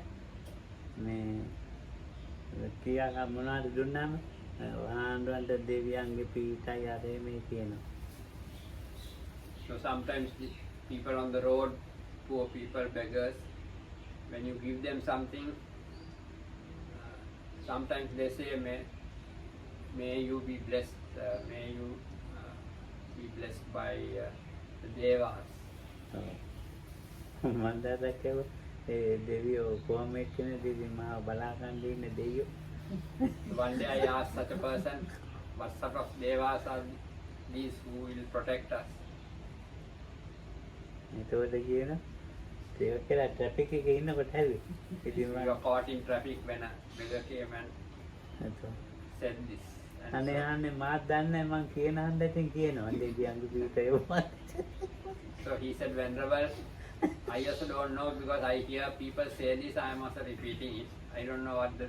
මේ කියා මොනවද දුන්නාම ආණ්ඩුවන්ට දෙවියන්ගේ පීඨයි අර මේ කියනවා. So sometimes the people on the road, poor people, beggars, when you give them something, sometimes they say, may you be blessed, may you be blessed by the devas. මම දැක්කේ ඒ දෙවියෝ කොහොම එක්කනේ දෙවි මාව බලාගන්න ඉන්න දෙවියෝ. One day I asked such a person, what sort of devas are these who will protect us? ඒතකොට කියන ඒක කියලා ට්‍රැෆික් එකේ ඉන්නකොට හැවි. ඉතින් We were caught in traffic when a beggar came and said this. And අනේ මාත් දන්නේ මං කියන හන්ද ඉතින් කියනවා දෙවියන්ගේ පීඨය. so he said, Venerable, I also don't know because I hear people say this, I am also repeating it. I don't know what the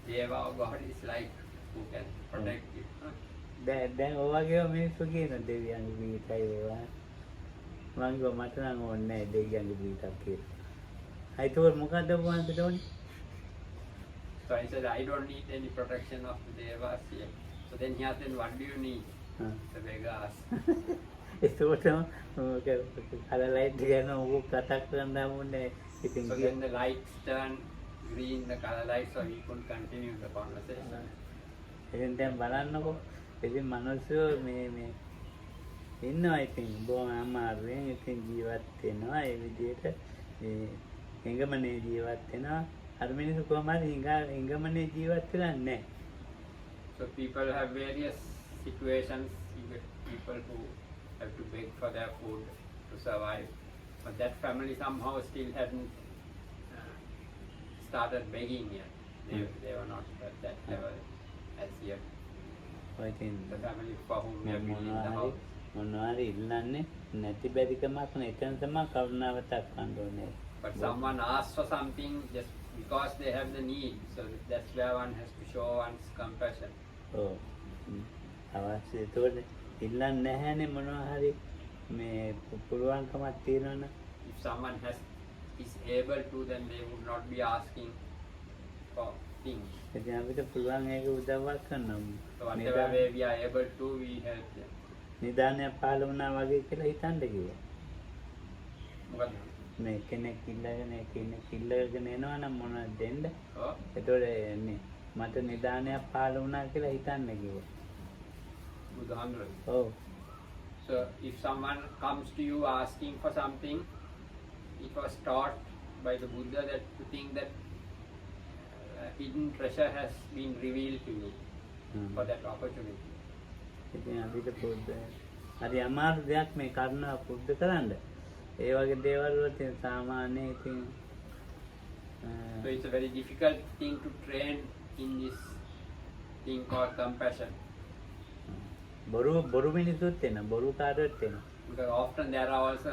Deva or God is like who can protect you. දැන් ඔයගෙව මිනිස්සු කියන දෙවියන්ගේ පීඨය ඒවා. මං ගෝ මට නම් ඕනේ නැහැ දෙවියන්ගේ පීඨක් කියලා. ඒතකොට මොකද්ද වහන්සේට ඕනේ? So I said, I don't need any protection of the Devas here. So then he asked, then what do you need? The beggar asked. ඒතකොට කලලයිට් ගන්න ඕක කතා කරන්න ඕනේ. ඉතින් So then the lights turned green, the color light, so we couldn't continue the conversation. ඉතින් දැන් බලන්නකෝ. ඉතින් මිනිස්සු මේ ඉන්නවා ඉතින් බොහොම අමාරුවෙන් ඉතින් ජීවත් වෙනවා ඒ විදිහට හිඟමනේ ජීවත් වෙනවා. අර මිනිස්සු කොහොම හරි හිඟමනේ ජීවත් වෙන්නේ නැහැ. So people have various situations. You get people who have to beg for their food to survive. But that family somehow still hadn't started begging yet. They were not at that level as yet. The family for whom we have been in the house. මොනවාරි ඉල්ලන්නේ නැති බැරිකමක් නේ එතන තමයි කරුණාව දක්වන්න ඕනේ. But someone asks for something just because they have the need. So that's where one has to show one's compassion. ඔව්. අවශ්‍ය ඒතකොට ඉල්ලන්නේ නැහැනේ මොනවා හරි මේ පුළුවන්කමක් තියෙනවනේ. If someone is able to, then they would not be asking for things. ඉතින් අපිට පුළුවන් ඒක උදව්වක් කරනවා. So whatever way we are able to, we help them. නිදානය පහළ වුණා වගේ කියලා හිතන්න කිව්වා. මොකද? මේ කෙනෙක් ඉල්ලගෙන එනවා නම් මොනවද දෙන්න? ඔව්. ඒතකොට මේ මට නිදානයක් පහළ වුණා කියලා හිතන්න කිව්වා. බුදුහාමුදුරුවෝ. ඔව්. So if someone comes to you asking for something, it was taught by the Buddha that to think that hidden treasure has been revealed to you for that opportunity. ඉතින් අපිට පුරුද්ද හරි අමාරු දෙයක් මේ කරුණාව පුරුද්ද කරන්න. ඒ වගේ දේවල් වල තියෙන සාමාන්‍ය ඉතින් So it's a very difficult thing to train in this thing called compassion. බොරු මිනිස්සුත් වෙන බොරු කාරයොත් වෙන. Because often there are also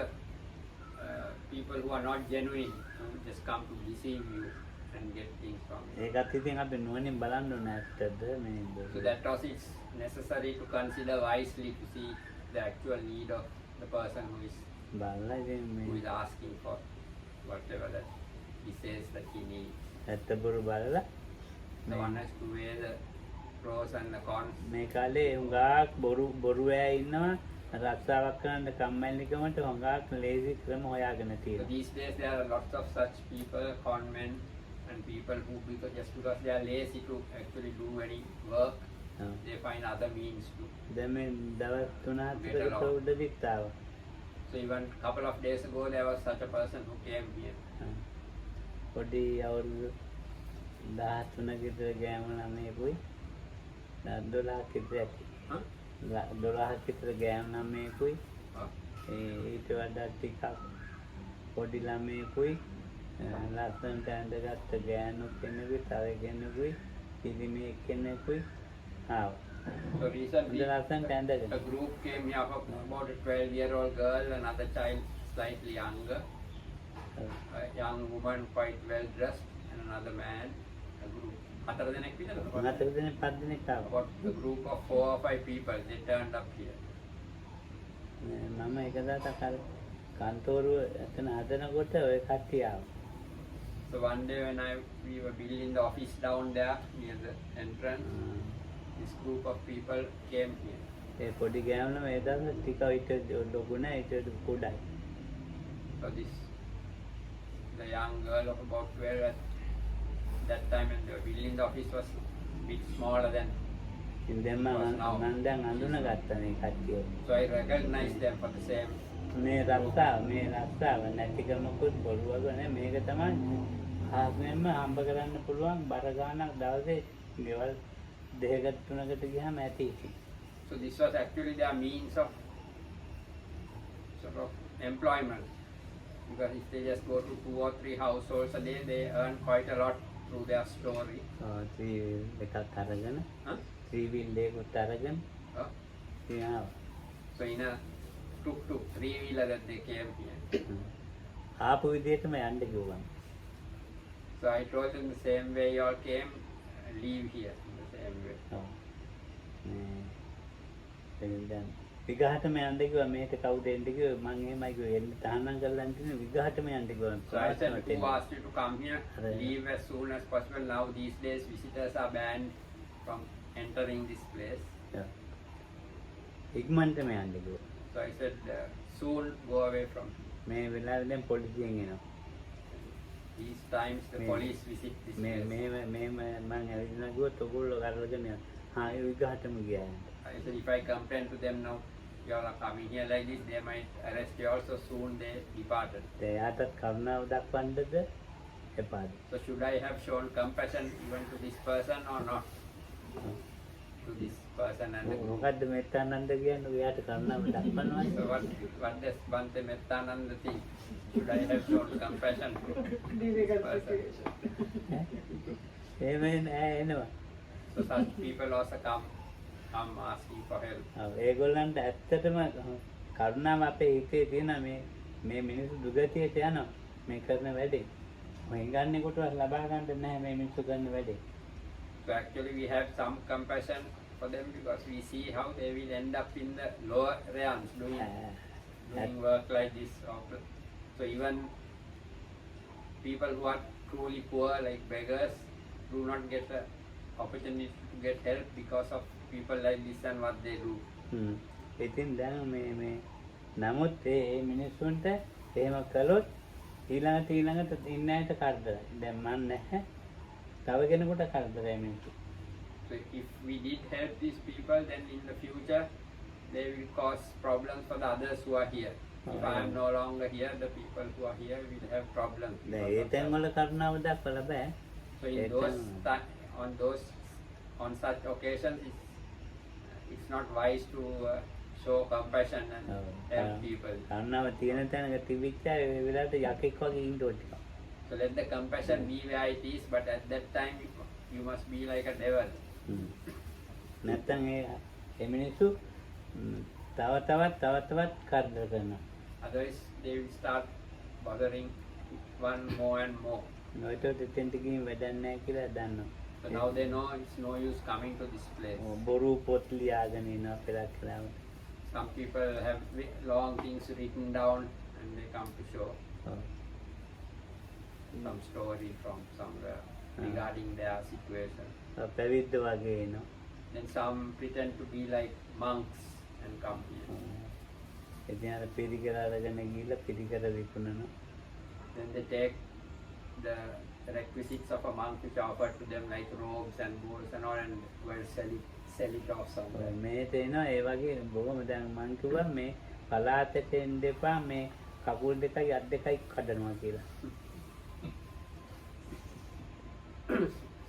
people who are not genuine, who just come to deceive you and get things from you. ඒකත් ඉතින් අපි නුවණින් බලන්න ඕන ඇත්තද මේ So that also it's necessary to consider wisely to see the actual need of the person who is බලලා ඉතින් මේ asking for whatever that he says that he needs. ඇත්ත බොරු බලලා The one has to weigh the pros and the cons. මේ කාලේ හුඟක් බොරු අය ඉන්නවා රක්ෂාවක් කරන්න කම්මැලිකමට හුඟක් ලේසි ක්‍රම හොයාගෙන So තියෙනවා. these days there are lots of such people, con men and people who just because they are lazy to actually do any work, they find other means to. දැන් මේ දවස් 3-4 Get along. උඩදිත් ආවා. So even a couple of days ago there was such a person who came here. පොඩි අවුරුදු 13 විතර ගෑමු ළමයෙකුයි 12ක් විතර ඇති. 12ක් විතර ගෑමු ළමයෙකුයි ඊට වඩා ටිකක් පොඩි ළමයෙකුයි ලස්සනට ඇඳගත්ත ගෑනු කෙනෙකුයි තව කෙනෙකුයි පිළිමේ කෙනෙකුයි ආවා. So recently ලස්සනට ඇඳගෙන a group came here of about a 12-year-old girl, another child slightly younger, a young woman quite well dressed, and another man, a group. 4 දෙනෙක් විතරද? 4 දෙනෙක් 5 දෙනෙක් ආවා. About a group of 4 or 5 people, they turned up here. මම එක දවසක් අර කන්තෝරුව එතන හදනකොට ඔය කට්ටිය ආවා. So one day when we were building the office down there near the entrance, this group of people came here. ඒ පොඩි ගෑනුම ඒ දවස් ටික ඊට ලොකු නෑ ඊට කුඩායි. So this, the young girl of about 12 at that time when they were building the office was a bit smaller than. ඉතින් දැන් මම දැන් අඳුනගත්තා මේ කට්ටිය. So I recognized them for the same. මේ රස්සාව නැතිකමකුත් බොරුවක නෑ මේක තමයි ආත්මයෙන්ම හම්බ කරන්න පුළුවන් බර ගානක් දවසේ ගෙවල් දෙකකට තුනකට ගියාම ඇති ඉතින්. So this was actually their means of sort of employment, because if they just go to 2 or 3 households a day, they earn quite a lot through their story. එකක් අරගෙන Huh? 3 wheel එකක් අරගෙන Oh. තියාව. So in a tuk-tuk, 3-wheeler that they came here. ආපු විදිහටම යන්න කිව්වා. So I told them the same way you all came, leave here in the same way. ඔව්. දැන් විගහටම යන්න කිව්වා මේක කවුද එන්න කිව්වා මම එහෙමයි කිව්වා එන්න තහනම් කරලා ඉන්නේ විගහටම යන්න කිව්වා. So I said, who asked you to come here? Leave as soon as possible. Now these days visitors are banned from entering this place. ඉක්මනටම යන්න කිව්වා. So I said, soon go away from here. මේ වෙලාවේ දැන් පොලිසියෙන් එනවා. These times the police visit this place. මේ මම ඇවිල්ලා ගියොත් ඔයගොල්ලෝ අරගෙන යනවා. හා ඒ විගහටම ගියා. I said, if I complain to them now, you all are coming here like this, they might arrest you also. Soon they departed. එයාටත් කරුණාව දක්වන්නද එපාද? So should I have shown compassion even to this person or not? To this person and the group. මොකද්ද මෙත්තානන්ද කියන්නේ ඔයාට කරුණාව දක්වනවා? So what does Bhante Mettananda think? Should I have shown compassion to this person? එහෙම එනවා. So such people also come asking for help. ඔව් ඒගොල්ලන්ට ඇත්තටම කරුණාව අපේ හිතේ තියෙන මේ මිනිස්සු දුගතියට යනවා මේ කරන වැඩේ. මම ගන්න කොට ලබා ගන්න නැහැ මේ මිනිස්සු කරන වැඩේ. So actually we have some compassion for them because we see how they will end up in the lower realms doing work like this. So even people who are truly poor like beggars do not get the opportunity to get help because of people like this and what they do. ඉතින් දැන් මේ නමුත් ඒ මිනිස්සුන්ට එහෙම කළොත් ඊළඟට ඉන්න අයට කරදරයි. දැන් මම නැහැ. තව කෙනෙකුට කරදරයි මේක. So if we did help these people, then in the future they will cause problems for the others who are here. If I am no longer here, the people who are here will have problems. දැන් ඒ තැන් වල කරුණාව දක්වලා බෑ. So in on such occasions, it's not wise to show compassion and help people. කරුණාව තියෙන තැනක තිබිච්ච ඒ වෙලාවට යකෙක් වගේ ඉන්න ඕනේ. So let the compassion be where it is, but at that time you must be like a devil. නැත්තම් ඒ මිනිස්සු තව තවත් කරදර කරනවා. Otherwise they will start bothering one more and more. ඔයිට දෙතෙන්ට ගිහින් වැඩක් නැහැ කියලා දන්නවා. So now they know it's no use coming to this place. බොරු පොත් ලියාගෙන ඉන්නවා පෙරක් කරාම. Some people have long things written down and they come to show some story from somewhere regarding their situation. පැවිද්ද වගේ එනවා. Then some pretend to be like monks and come here. ඉතින් අර පිරිකර අරගෙන ගිහලා පිරිකර විකුණනවා. Then they take the requisites of a monk which are offered to them like robes and bowls and all and will sell it off somewhere. මේට එනවා ඒ වගේ බොහොම දැන් මං කිව්වා මේ පලාතට එන්න එපා මේ කකුල් දෙකයි අත් දෙකයි කඩනවා කියලා.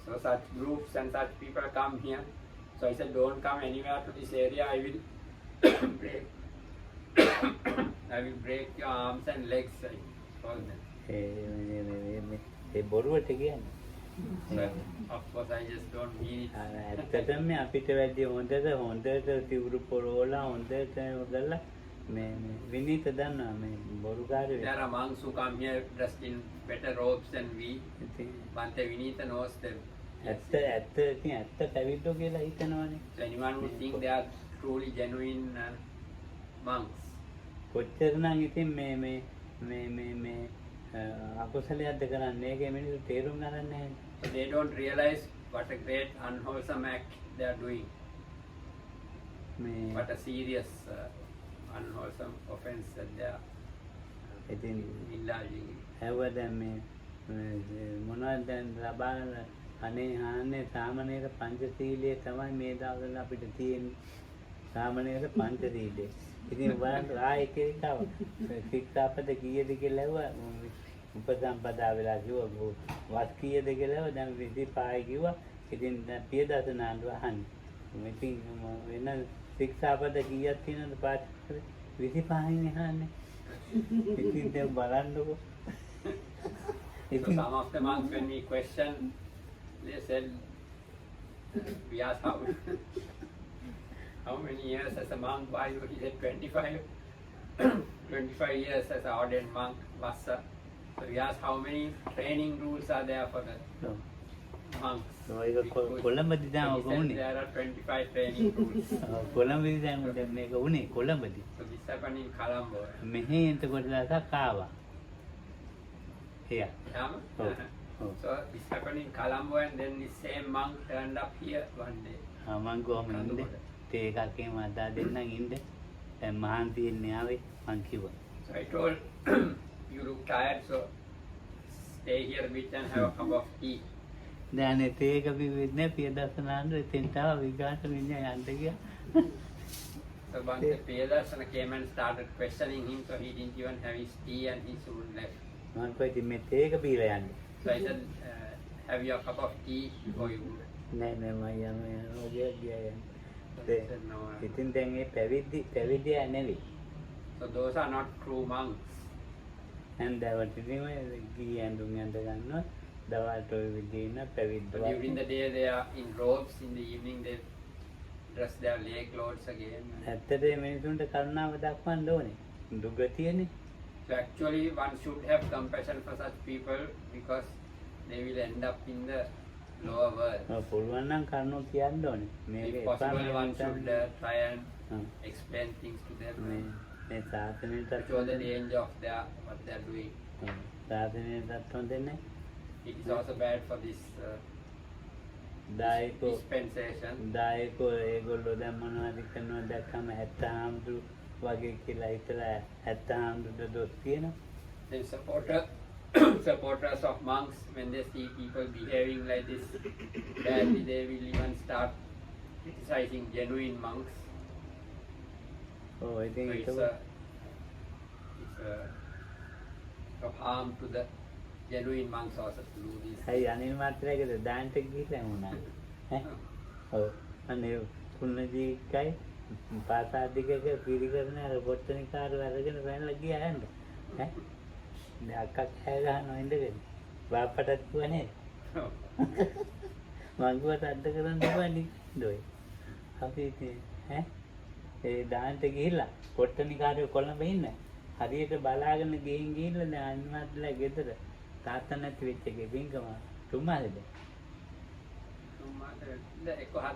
So such groups and such people come here. So I said, don't come anywhere to this area. I will break your arms and legs. I told them. ඒ බොරුවට කියන්නේ. But of course I just don't mean it. ඇත්තටම අපිට වැඩි හොඳට තිවුරු පොරෝලා හොඳට ගල්ලා මේ විනීත දන්නවා මේ බොරුකාරයෝ. There are monks who come here dressed in better robes than we. Bhante Vinita knows them. ඇත්ත ඉතින් ඇත්ත පැවිද්දෝ කියලා හිතනවනේ. So anyone who think they are truly genuine monks, කොච්චර නම් ඉතින් මේ අකුසලයක්ද කරන්නේ ඒකේ මිනිස්සු තේරුම් ගන්න නැහැ. so they don't realize what a great unwholesome act they are doing. මේ What a serious unwholesome offense that they are ඉතින් indulging in. හැවද මේ මොනවද දැන් ලබා අනේ හාන්නේ සාමණේර පංචශීලයේ තමයි මේ දවස්වල අපිට තියෙන්නේ. සාමණේර පංචශීලයේ. ඉතින් බලන්න ආයෙක එකව ශික්ෂාපද කීයද කියලා ඇහුවා. උපසම්පදා වෙලා කිව්වා වත් කීයද කියලා ඇහුවා. දැන් 25යි කිව්වා. ඉතින් දැන් පියදසන ආණ්ඩුව අහන්නේ. ඉතින් වෙන ශික්ෂාපද කීයක් තියෙනවද පාස් කරේ? 25යි අහන්නේ. ඉතින් දැන් බලන්නකෝ. So some of the monks, when we questioned, they said, we asked how many years as a monk, why he said 25, 25 years as an ordained monk, Vassa. So we asked how many training rules are there for the monks. So කොළඹදී දැන් ඔක උනේ. There are 25 training rules. කොළඹදී දැන් මේක උනේ කොළඹදී. So this happened in Colombo. මෙහි එතකොට දවසක් ආවා. Yeah. Yeah? So this happened in Colombo, and then the same monk turned up here one day. මං කොහොම ඉන්නේ? තේ එකක් එහෙම අදා දෙන්නම් ඉන්න. දැන් මහන්සියෙන් ආවේ මං කිව්වා. So I told you look tired, so stay here a bit and have a cup of tea. දැන් තේ එක බිවෙන්නේ පියදස්සනාන්ද එතෙන්ට ආව විකාශ විඤ්ඤා යන්න ගියා. So once the Priyadarsana came and started questioning him, so he didn't even have his tea and he soon left. මං කොයි ඉතින් මේ තේ එක බීලා යන්නේ. So I said, have your cup of tea before you go. නෑ මම යනවා ගියා යන්නේ. So he said, no. ඉතින් දැන් මේ පැවිදි නෙවෙයි. So those are not true monks. හන්දවට ඉතින් ඔය ගිය ඇඳුම් ඇඳ ගන්නවා. දවල්ට ඔය විදිහේ ඉන්න පැවිද්දෝ. But during the day they are in robes, in the evening they dress their lay clothes again. ඇත්තට මේ මිනිසුන්ට කරුණාව දක්වන්න ඕනේ. දුගතියනේ. So actually one should have compassion for such people because they will end up in the lower world. පුළුවන් නම් කරුණෝ කියන්න ඕනේ. මේක If possible one should try and explain things to them. මේ සාසනයට Show the danger of what they are doing. සාසනයටත් හොඳ නැහැ. It is also bad for this දායකෝ ඒගොල්ලෝ දැන් මොනවද කරනවද දැක්කම 70 ආම්දු වගේ කියලා හිතලා 70 ආම්දුට දොස් කියනවා. Then supporters of monks, when they see people behaving like this badly, they will even start criticizing genuine monks. Oh, I think So it's of harm to the genuine monks also to do this. Hey, Anil මාත්‍රයකට දාන්නට ගිහිල්ලා වුණා. ඔව්. අනේ කුණජීකයි පාසාදිකක පිළිකරන අර බොට්ටනිකාරු අරගෙන වැනලා ගියා යන්න. ඈ. දැන් අක්කා කෑ ගහනවා ඉඳගෙන. බාප්පටත් කිව්වා නේද? මං කිව්වා සද්ද කරන්න එපා නිදොයි. අපි ඉතින් ඈ ඒ දාන්නට ගිහිල්ලා බොට්ටනිකාරු කොළඹ ඉන්න. හරියට බලාගෙන ගිහිල්ලා දැන් අනිවාර්යයෙන්ම ගෙදර තාත්තා නැති වෙච්ච එකේ පින්කම තුමාද? එක්ක හත්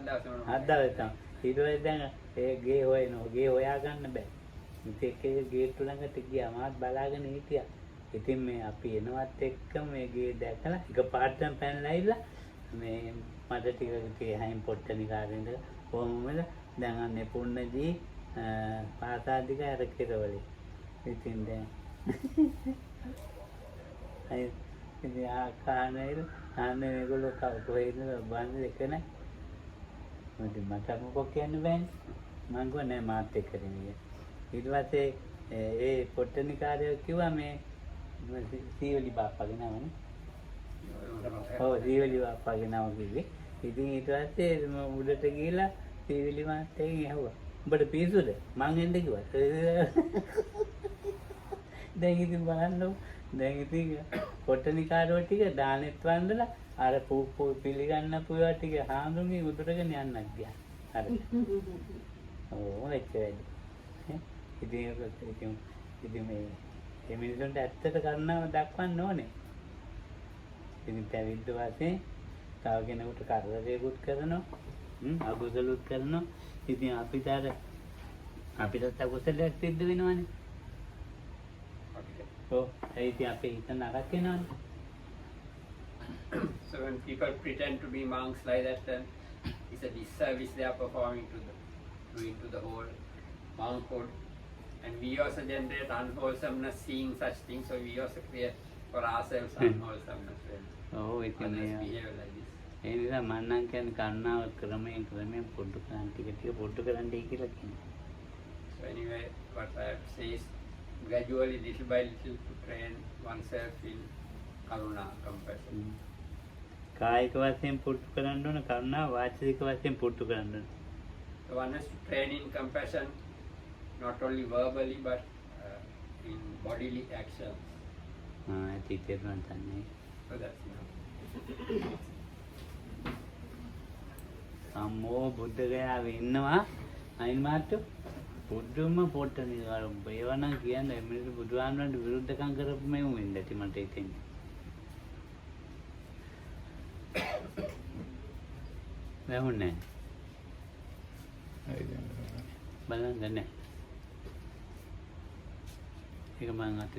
දවසම ඊට පස්සේ දැන් ඒ ගේ හොයා ගන්න බෑ. ඉතින් ඒකේ ගේට්ටු ළඟට ගියා මාත් බලාගෙන හිටියා. ඉතින් මේ අපි එනවත් එක්ක මේ ගේ දැකලා එක පාටම පැනලා ඉල්ලා මේ මට ටිකක් හයින් පොට්ටනිකාරෙන්ද කොහොමද දැන් අන්නේ පුන්නදී පාසාදික අර කෙරවලේ. ඉතින් දැන් අය ඉතින් ආකානයිල අනේ මේගොල්ලෝ කොහෙද බන්නේ එක නෑ. මට මොකක් කියන්න බෑනේ. මං ගෝ නෑ මාත් එක්ක නෙමෙයි. ඊට පස්සේ ඒ පොට්ටනිකාරයෝ කිව්වා මේ සීවලි බාප්පගේ නමනේ. ඔව් සීවලි බාප්පගේ නම කිව්වේ. ඉතින් ඊට පස්සේ උඩට ගිහිල්ලා සීවලි මාත්යෙන් ඇහුවා. උඹට පිස්සුද? මං එන්න කිව්වා. දැන් ඉතින් බලන්න දැන් ඉතින් පොට්ටනිකාරෝ ටික දානෙත් වන්දලා අර පූ පිළිගන්න පුවා ටික හාමුදුරුවෝ උඩටගෙන යන්නක් ගියා. හරි. ඔව් එච්චරයි. ඉතින් මේ මිනිසුන්ට ඇත්තට කරුණාව දක්වන්න ඕනේ. ඉතින් පැවිද්ද වශයෙන් තව කෙනෙකුට කරදරයකුත් කරනවා අකුසලුත් කරනවා. ඉතින් අපිටත් අකුසලයක් සිද්ධ වෙනවනේ. ඔව් ඒ ඉතින් අපේ හිත නරක වෙනවනේ. So when people pretend to be monks like that, then it's a disservice they are performing to the whole monkhood. And we also generate unwholesomeness seeing such things, so we also create for ourselves unwholesomeness when ඔව් ඉතින් others මේ behave like this. ඒ නිසා මම නම් කියන්නේ කරුණාව ක්‍රමයෙන් පොඩ්ඩ කරන් ටික පොඩ්ඩ කරන්නයි කියලා කියනවා. So anyway, what I have to say is gradually, little by little, to train oneself in karuna, compassion. කායික වශයෙන් පුරුදු කරන්න ඕන කරුණාව, වාචික වශයෙන් පුරුදු කරන්න ඕන. So one has to train in compassion, not only verbally but in bodily actions. ඒක තේරුම් ගන්න. So that's enough. අම්මෝ බුද්ධ ගයාවේ ඉන්නවා අයින් මාත්තු බුදුම පොට්ටනේ ආරම්භ ඒවා නම් කියන්නේ මිනිස්සු බුදුහාමුදුරන්ට විරුද්ධකම් කරපු මේව වෙන්න ඇති මට හිතෙන්නේ. වැහුන්නේ බලන්න නැහැ. ඒක මං අතට